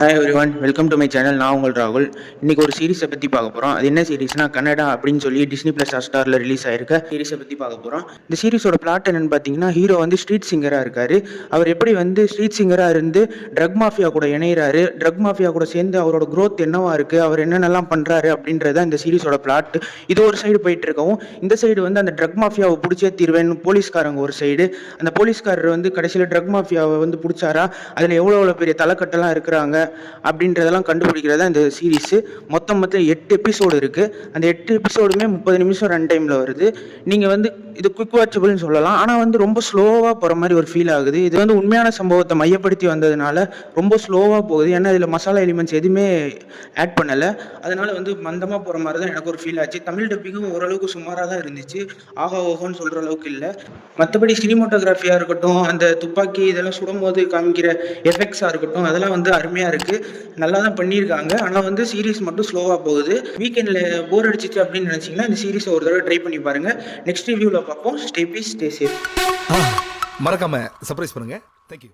Hi everyone, welcome to my channel. நான் உங்கள் ராகுல். இன்னைக்கு ஒரு சீரிஸை பற்றி பார்க்க போகிறோம். அது என்ன சீரிஸ்னா கன்னடா அப்படின்னு சொல்லி டிஸ்னி ப்ளஸ் ஹாட்ஸ்டாரில் ரிலீஸ் ஆயிருக்க சீரிஸை பற்றி பார்க்க போகிறோம். இந்த சீரிஸோட பிளாட் என்னன்னு பார்த்தீங்கன்னா, ஹீரோ வந்து ஸ்ட்ரீட் சிங்கராக இருக்காரு. அவர் எப்படி வந்து ஸ்ட்ரீட் சிங்கராக இருந்து ட்ரக் மாஃபியா கூட இணைகிறாரு, ட்ரக் மாஃபியா கூட சேர்ந்து அவரோட க்ரோத் என்னவா இருக்குது, அவர் என்னென்னலாம் பண்ணுறாரு அப்படின்றத இந்த சீரிஸோட பிளாட். இது ஒரு சைடு போயிட்டு இருக்கவும், இந்த சைடு வந்து அந்த ட்ரக் மாஃபியாவை பிடிச்சே தீர்வேன் போலீஸ்காரங்க ஒரு சைடு. அந்த போலீஸ்காரர் வந்து கடைசியில் ட்ரக் மாஃபியாவை வந்து பிடிச்சாரா, அதில் எவ்வளோ பெரிய தலைக்கட்டெல்லாம் இருக்கிறாங்க அப்படின்றதெல்லாம் கண்டுபிடிக்கிறதா இந்த சீரீஸு. மொத்தம் 8 எபிசோடு இருக்குது. அந்த 8 எபிசோடுமே 30 நிமிஷம் ரன் டைமில் வருது. நீங்கள் வந்து இது குவிக் வாட்சபிள்னு சொல்லலாம். ஆனால் வந்து ரொம்ப ஸ்லோவாக போகிற மாதிரி ஒரு ஃபீல் ஆகுது. இது வந்து உண்மையான சம்பவத்தை மையப்படுத்தி வந்ததுனால ரொம்ப ஸ்லோவாக போகுது. ஏன்னா இதில் மசாலா எலிமெண்ட்ஸ் எதுவுமே ஆட் பண்ணலை. அதனால வந்து மந்தமாக போகிற மாதிரி தான் எனக்கு ஒரு ஃபீல் ஆச்சு. தமிழ் டப்பிங்கும் ஓரளவுக்கு சுமாராக தான் இருந்துச்சு. ஆகா ஓஹோன்னு சொல்கிற அளவுக்கு இல்லை. மற்றபடி சினிமோட்டோகிராஃபியாக இருக்கட்டும், அந்த துப்பாக்கி இதெல்லாம் சுடும்போது காமிக்கிற எஃபெக்ட்ஸாக இருக்கட்டும், அதெல்லாம் வந்து அருமையாக இருக்குது. நல்லா தான் பண்ணியிருக்காங்க. ஆனால் வந்து சீரிஸ் மட்டும் ஸ்லோவாக போகுது. வீக்கெண்டில் போர் அடிச்சிச்சு அப்படின்னு நினச்சிங்கன்னா இந்த சீரிஸை ஒரு தடவை ட்ரை பண்ணி பாருங்கள். நெக்ஸ்ட் ரிவ்யூவில் பார்ப்போம். Stay peace, stay safe. மறக்காம சர்ப்ரைஸ் பண்ணுங்க. தேங்க்யூ.